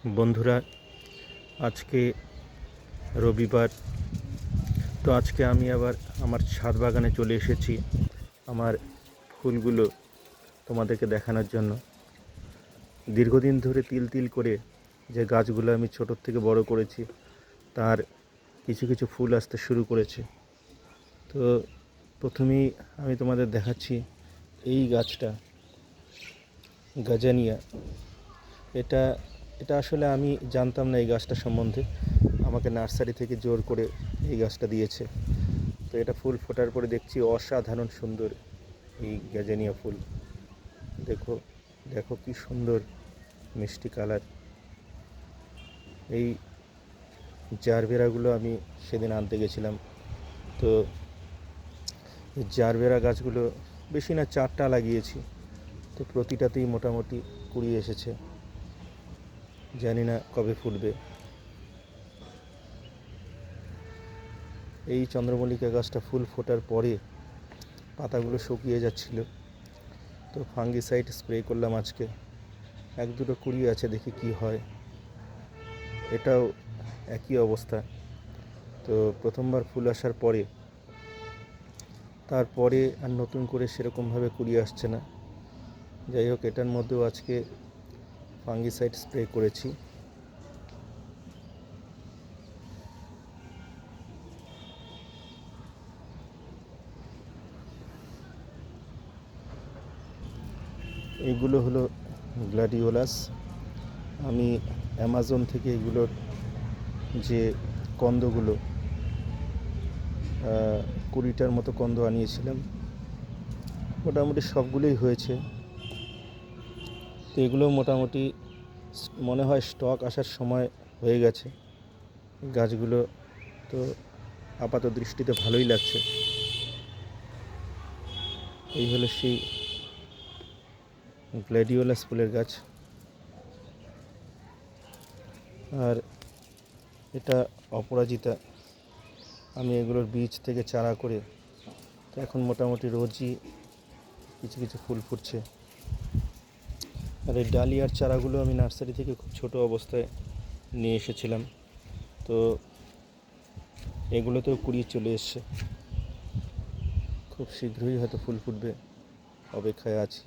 বন্ধুরা, আজকে রবিবার। তো আজকে আমি আবার আমার ছাদ বাগানে চলে এসেছি আমার ফুলগুলো তোমাদেরকে দেখানোর জন্য। দীর্ঘদিন ধরে তিল তিল করে যে গাছগুলো আমি ছোটোর থেকে বড় করেছি, তার কিছু কিছু ফুল আসতে শুরু করেছে। তো প্রথমেই আমি তোমাদের দেখাচ্ছি এই গাছটা, গাজানিয়া। এটা এটা আসলে আমি জানতাম না এই গাছটা সম্বন্ধে। আমাকে নার্সারি থেকে জোর করে এই গাছটা দিয়েছে। তো এটা ফুল ফোটার পরে দেখছি অসাধারণ সুন্দর এই গ্যাজেনিয়া ফুল। দেখো দেখো কি সুন্দর মিষ্টি কালার। এই জারবেরাগুলো আমি সেদিন আনতে গেছিলাম। তো এই জারবেরা গাছগুলো বেশি না 4টা লাগিয়েছি। তো প্রতিটাতেই মোটামুটি কুড়ি এসেছে, জানি না কবে ফুটবে। এই চন্দ্রমল্লিকা গাছটা ফুল ফোটার পরে পাতাগুলো শুকিয়ে যাচ্ছিল, তো ফাঙ্গিসাইড স্প্রে করলাম আজকে। 1-2টো কুড়ি আছে, দেখি কি হয়। এটাও একই অবস্থা। তো প্রথমবার ফুল আসার পরে তারপরে আর নতুন করে সেরকমভাবে কুড়ি আসছে না। যাই হোক, এটার মধ্যেও আজকে ফাঙ্গিসাইড স্প্রে করেছি। এইগুলো হলো গ্ল্যাডিওলাস। আমি অ্যামাজন থেকে এগুলোর যে কন্দগুলো 20টার মতো কন্দ আনিয়েছিলাম, মোটামুটি সবগুলোই হয়েছে। তো এগুলো মোটামুটি মনে হয় স্টক আসার সময় হয়ে গেছে। গাছগুলো তো আপাত দৃষ্টিতে ভালোই লাগছে। এই হলো সেই গ্ল্যাডিওলাস ফুলের গাছ। আর এটা অপরাজিতা। আমি এগুলোর বীজ থেকে চারা করে তো এখন মোটামুটি রোজই কিছু কিছু ফুল ফুটছে। আর এই ডালিয়ার চারাগুলো আমি নার্সারি থেকে খুব ছোট অবস্থায় নিয়ে এসেছিলাম। তো এগুলোতেও কুড়ি চলে এসছে। খুব শীঘ্রই হয়তো ফুল ফুটবে, অপেক্ষায় আছি।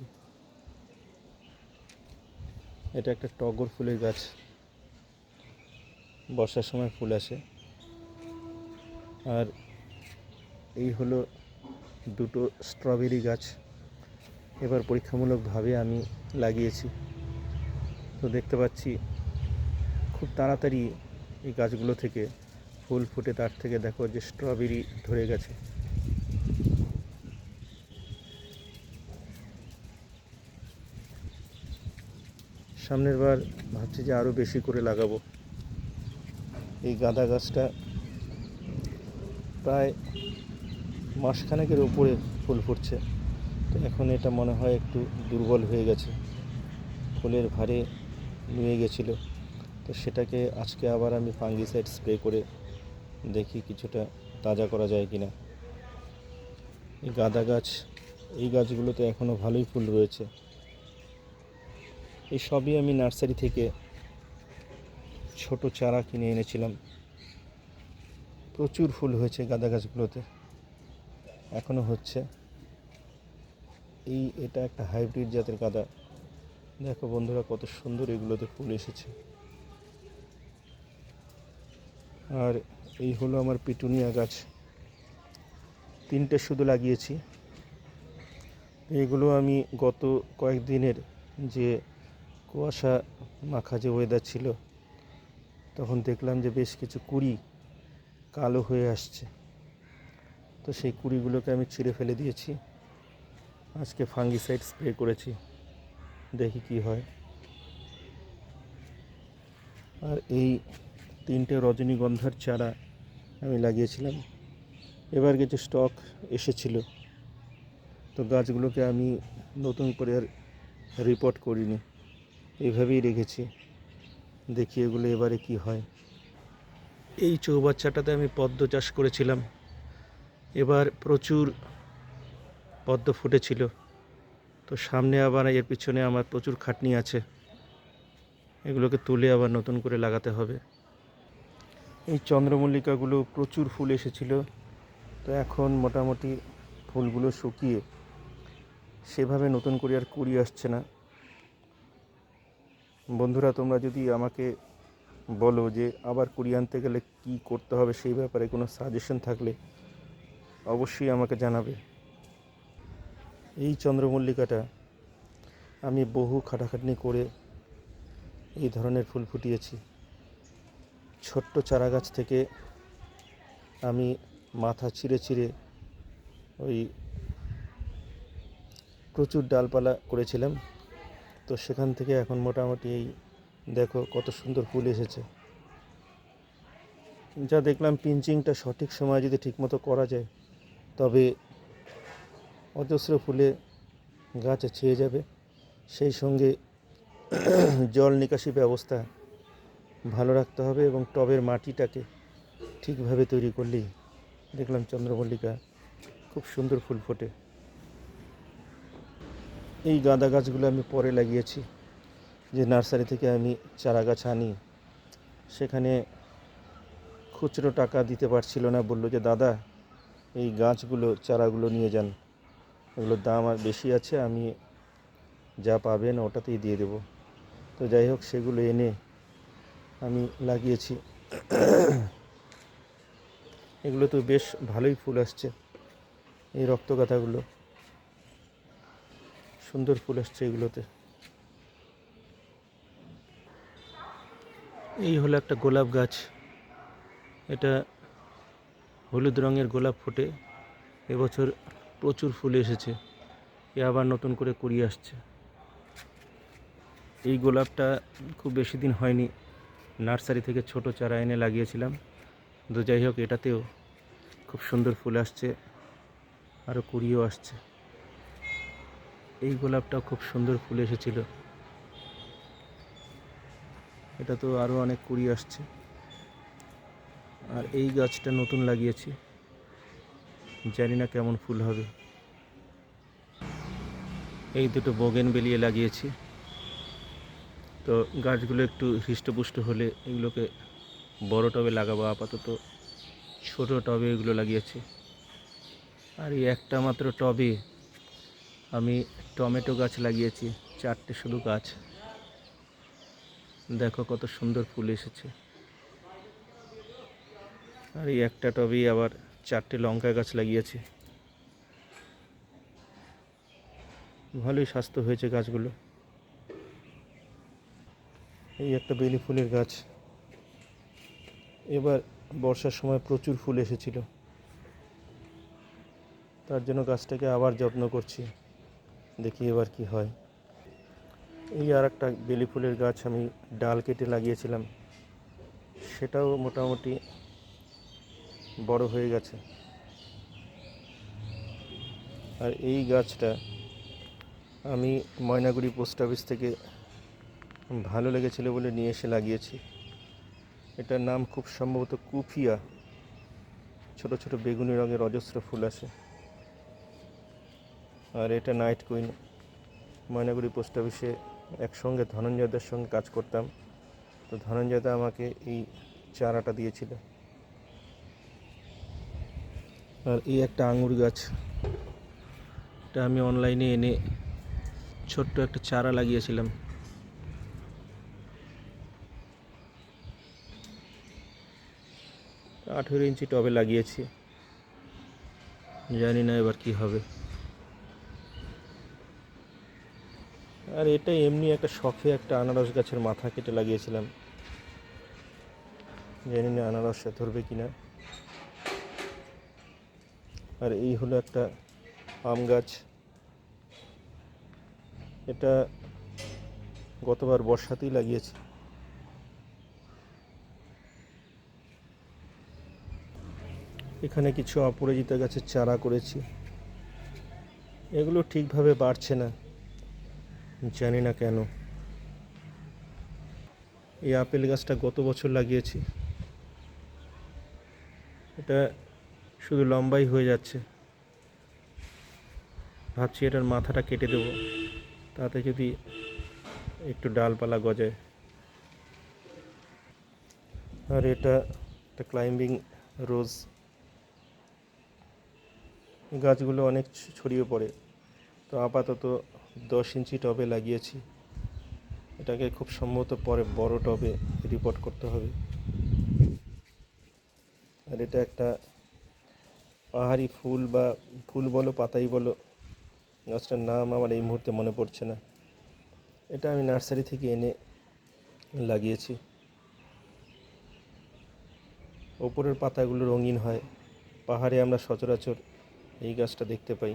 এটা একটা টগর ফুলের গাছ, বর্ষার সময় ফুল আসে। আর এই হলো 2টো স্ট্রবেরি গাছ, এবার পরীক্ষামূলকভাবে আমি লাগিয়েছি। তো দেখতে পাচ্ছি খুব তাড়াতাড়ি এই গাছগুলো থেকে ফুল ফুটে, তার থেকে দেখো যে স্ট্রবেরি ধরে গেছে। সামনের বার ভাবছি যে আরও বেশি করে লাগাবো। এই গাঁদা গাছটা প্রায় মাসখানেকের উপরে ফুল ফুটছে। তো এখন এটা মনে হয় একটু দুর্বল হয়ে গেছে, ফুলের ভারে নুয়ে গেছিলো। তো সেটাকে আজকে আবার আমি ফাঙ্গিসাইড স্প্রে করে দেখি কিছুটা তাজা করা যায় কিনা। এই গাঁদা গাছ, এই গাছগুলোতে এখনও ভালোই ফুল রয়েছে। এই সবই আমি নার্সারি থেকে ছোট চারা কিনে এনেছিলাম। প্রচুর ফুল হয়েছে গাঁদা গাছগুলোতে, এখনও হচ্ছে। এটা একটা হাইব্রিড জাতের গাঁদা। দেখো বন্ধুরা, কত সুন্দর এগুলোতে ফুল এসেছে। আর এই হলো আমার পিটুনিয়া গাছ, 3টে শুধু লাগিয়েছি। এগুলো আমি গত কয়েকদিনের যে কুয়াশা মাখা যে ওয়েদার ছিল, তখন দেখলাম যে বেশ কিছু কুঁড়ি কালো হয়ে আসছে। তো সেই কুঁড়িগুলোকে আমি ছিঁড়ে ফেলে দিয়েছি। আজকে ফাঙ্গিসাইড স্প্রে করেছি, দেখি কি হয়। আর এই 3টে রজনীগন্ধার চারা আমি লাগিয়েছিলাম, এবার কিছু স্টক এসেছিল। তো গাছগুলোকে আমি নতুন করে আর রিপোর্ট করিনি, এইভাবেই রেখেছি। দেখি এগুলো এবারে কি হয়। এই চৌবাচ্চাটাতে আমি পদ্ম চাষ করেছিলাম, এবার প্রচুর পদ্ম ফুটেছিল। তো সামনে আবার এর পিছনে আমার প্রচুর খাটনি আছে। এগুলোকে তুলে আবার নতুন করে লাগাতে হবে। এই চন্দ্রমল্লিকাগুলো প্রচুর ফুল এসেছিল, তো এখন মোটামুটি ফুলগুলো শুকিয়ে সেভাবে নতুন করে আর কুড়ি আসছে না। বন্ধুরা, তোমরা যদি আমাকে বলো যে আবার কুড়ি আনতে গেলে কি করতে হবে, সেই ব্যাপারে কোনো সাজেশন থাকলে অবশ্যই আমাকে জানাবে। এই চন্দ্রমল্লিকাটা আমি বহু খাটাখাটনি করে এই ধরনের ফুল ফুটিয়েছি। ছোট্ট চারা গাছ থেকে আমি মাথা ছিঁড়ে ছিঁড়ে ওই প্রচুর ডালপালা করেছিলাম, তো সেখান থেকে এখন মোটামুটি এই দেখো কত সুন্দর ফুল এসেছে। যা দেখলাম, পিঞ্চিংটা সঠিক সময় যদি ঠিকমতো করা যায় তবে অজস্র ফুলে গাছ ছেয়ে যাবে। সেই সঙ্গে জল নিকাশি ব্যবস্থা ভালো রাখতে হবে এবং টবের মাটিটাকে ঠিকভাবে তৈরি করলেই দেখলাম চন্দ্রমল্লিকা খুব সুন্দর ফুল ফোটে। এই গাঁদা গাছগুলো আমি পরে লাগিয়েছি, যে নার্সারি থেকে আমি চারা গাছ আনি, সেখানে খুচরো টাকা দিতে পারছিল না, বললো যে দাদা এই গাছগুলো চারাগুলো নিয়ে যান, এগুলোর দাম আর বেশি আছে, আমি যা পাবেন ওটাতেই দিয়ে দেবো। তো যাই হোক, সেগুলো এনে আমি লাগিয়েছি। এগুলো তো বেশ ভালোই ফুল আসছে। এই রক্তগাঁথাগুলো সুন্দর ফুল আসছে এগুলোতে। এই হলো একটা গোলাপ গাছ, এটা হলুদ রঙের গোলাপ ফোটে, এবছর প্রচুর ফুল এসেছে, এ আবার নতুন করে কুড়ি আসছে। এই গোলাপটা খুব বেশি দিন হয়নি, নার্সারি থেকে ছোট চারা এনে লাগিয়েছিলাম। তো যাই হোক, এটাতেও খুব সুন্দর ফুল আসছে, আরও কুড়িও আসছে। এই গোলাপটাও খুব সুন্দর ফুল এসেছিল, এটা তো আরও অনেক কুড়ি আসছে। আর এই গাছটা নতুন লাগিয়েছি, জানি না কেমন ফুল হবে। এই দুটো বোগেনভেলিয়া লাগিয়েছি, তো গাছগুলো একটু হৃষ্টপুষ্ট হলে এগুলোকে বড় টবে লাগাবো। আপাতত ছোট টবে এগুলো লাগিয়েছি। আর এই একটা মাত্র টবে আমি টমেটো গাছ লাগিয়েছি, 4টে শুধু গাছ। দেখো কত সুন্দর ফুল এসেছে। আর এই একটা টবেই আবার 4টে লঙ্কা গাছ লাগিয়েছি। ভালোই স্বাস্থ্য হয়েছে গাছগুলো। এই একটা বেলি ফুলের গাছ, এবার বর্ষার সময় প্রচুর ফুল এসেছিল, তার জন্য গাছটাকে আবার যত্ন করছি, দেখি এবার কি হয়। এই আর একটা বেলি ফুলের গাছ আমি ডাল কেটে লাগিয়েছিলাম, সেটাও মোটামুটি বড় হয়ে গেছে। আর এই গাছটা আমি ময়নাগুড়ি পোস্ট অফিস থেকে ভালো লেগেছিল বলে নিয়ে এসে লাগিয়েছি। এটার নাম খুব সম্ভবত কুফিয়া, ছোট ছোট বেগুনি রঙের অজস্র ফুল আসে। আর এটা নাইট কুইন। ময়নাগুড়ি পোস্ট অফিসে একসঙ্গে ধনঞ্জয়দার সঙ্গে কাজ করতাম, তো ধনঞ্জয়দা আমাকে এই চারাটা দিয়েছিল। আর এই একটা আঙুর গাছ, এটা আমি অনলাইনে এনে ছোট্ট একটা চারা লাগিয়েছিলাম। 18 ইঞ্চি টবে লাগিয়েছি, জানি না এবার কি হবে। আর এটা এমনি একটা শখে একটা আনারস গাছের মাথা কেটে লাগিয়েছিলাম, জানি না আনারসটা ধরবে কিনা। আর এই হলো একটা আম গাছ, এটা গতবার বর্ষাতেই লাগিয়েছি। এখানে কিছু অপরাজিতা গাছের চারা করেছি, এগুলো ঠিকভাবে বাড়ছে না, জানি না কেন। এই আপেল গাছটা গত বছর লাগিয়েছি, এটা শুধু লম্বাই হয়ে যাচ্ছে। ভাবছি এটার মাথাটা কেটে দেবো, তাতে যদি একটু ডালপালা গজায়। আর এটা একটা ক্লাইম্বিং রোজ। গাছগুলো অনেক ছড়িয়ে পড়ে, তো আপাতত 10 ইঞ্চি টবে লাগিয়েছি। এটাকে খুব সম্ভবত পরে বড় টবে রিপোর্ট করতে হবে। আর এটা একটা পাহাড়ি ফুল, বা ফুল বলো পাতাই বলো, গাছটার নাম আমার এই মুহূর্তে মনে পড়ছে না। এটা আমি নার্সারি থেকে এনে লাগিয়েছি। ওপরের পাতাগুলো রঙিন হয়, পাহাড়ে আমরা সচরাচর এই গাছটা দেখতে পাই।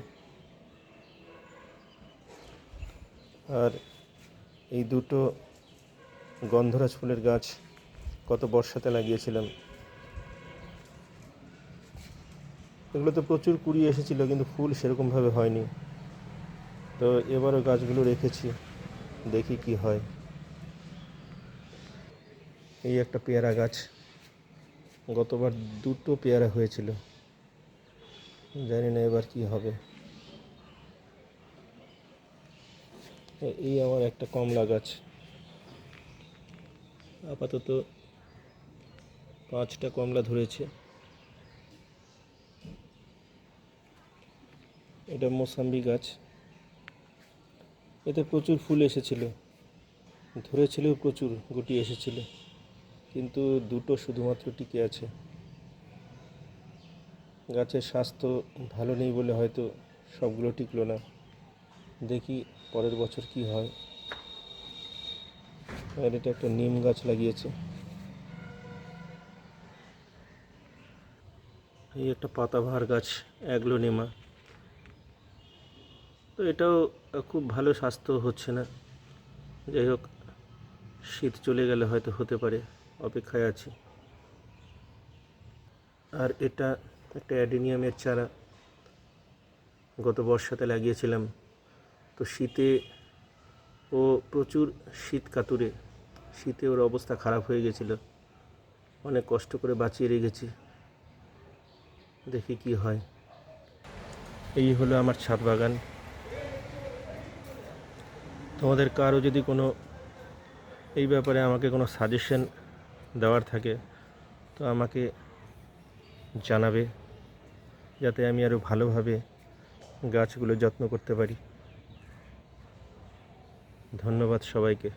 আর এই দুটো গন্ধরাজ ফুলের গাছ গত বর্ষাতে লাগিয়েছিলাম। এগুলোতে প্রচুর কুড়ি এসেছিল, কিন্তু ফুল সেরকমভাবে হয়নি। তো এবারও গাছগুলো রেখেছি, দেখি কি হয়। এই একটা পেয়ারা গাছ, গতবার দুটো পেয়ারা হয়েছিল, জানি না এবার কি হবে। এই আমার একটা কমলা গাছ, আপাতত 5টা কমলা ধরেছে। এটা মোসাম্বি গাছ, এতে প্রচুর ফুল এসেছিল, ধরেছিল প্রচুর, গুটি এসেছিল, কিন্তু দুটো শুধুমাত্র টিকে আছে। গাছের স্বাস্থ্য ভালো নেই বলে হয়তো সবগুলো টিকলো না, দেখি পরের বছর কি হয়। আর এটা একটা নিম গাছ লাগিয়েছে। এই একটা পাতাবাহার গাছ, অ্যাগ্লোনেমা। তো এটাও খুব ভালো স্বাস্থ্য হচ্ছে না, যাই হোক, শীত চলে গেলে হয়তো হতে পারে, অপেক্ষায় আছি। আর এটা একটা অ্যাডেনিয়ামের চারা, গত বর্ষাতে লাগিয়েছিলাম। তো শীতে ও প্রচুর শীত কাতুরে, শীতে ওর অবস্থা খারাপ হয়ে গেছিলো, অনেক কষ্ট করে বাঁচিয়ে রেখেছি, দেখি কি হয়। এই হলো আমার ছাদ বাগান। তোমাদের কারো যদি কোনো এই ব্যাপারে আমাকে কোনো সাজেশন দেওয়ার থাকে, তো আমাকে জানাবে, যাতে আমি আরও ভালোভাবে গাছগুলো যত্ন করতে পারি। ধন্যবাদ সবাইকে।